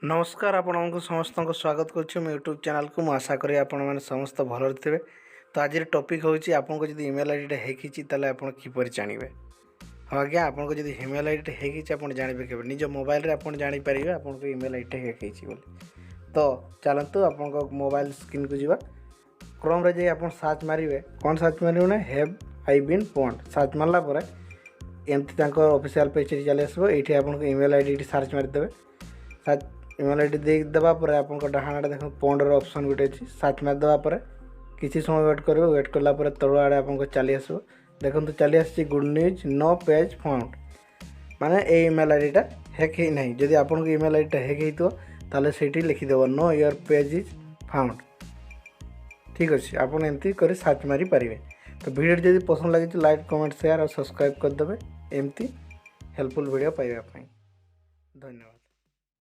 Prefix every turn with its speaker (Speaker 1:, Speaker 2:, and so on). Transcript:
Speaker 1: नमस्कार आपण समस्त को स्वागत करुच्ची यूट्यूब चैनल को आशा करी आपण मैंने समस्त भल थे। तो आज टॉपिक हूँ आपको जब ईमेल आईडी हेकी आप किपर जानवे। हाँ आज्ञा आपको जब ईमेल आईडी हेकी आप जानवे के निज मोबाइल आप जानीपर आपको ईमेल आईडी हेकी बोली। तो चलतु आप मोबाइल स्क्रीन को जीवा क्रोम रे आप सर्च मारे कौन सर्च मारे ना have I been pwned search मारला एमती ऑफिशियल पेज चली आसो ये आपको ईमेल आईडी सर्च मारिदेवे। सर्च ईमेल आईडी देदेबापर आप डाहाण देख पॉन्डर ऑप्शन गोटे अच्छी सर्च मारिदेवापर किसी समय वेट कर वेट कलापर तल आड़े आपको चली आसो देखो चली आसी good news no page found माने ए ईमेल आईडीटा हैक ही नहीं। जदि आपको ईमेल आईडीटा हैक होता से लिखिदेव no your page is found. ठीक अच्छे आपड़ एमती कर सर्च मारी पारे। तो वीडियो जब पसंद लगे लाइक कमेंट शेयर और सब्सक्राइब करदे एमती हेल्पफुल वीडियो पाइबा। धन्यवाद।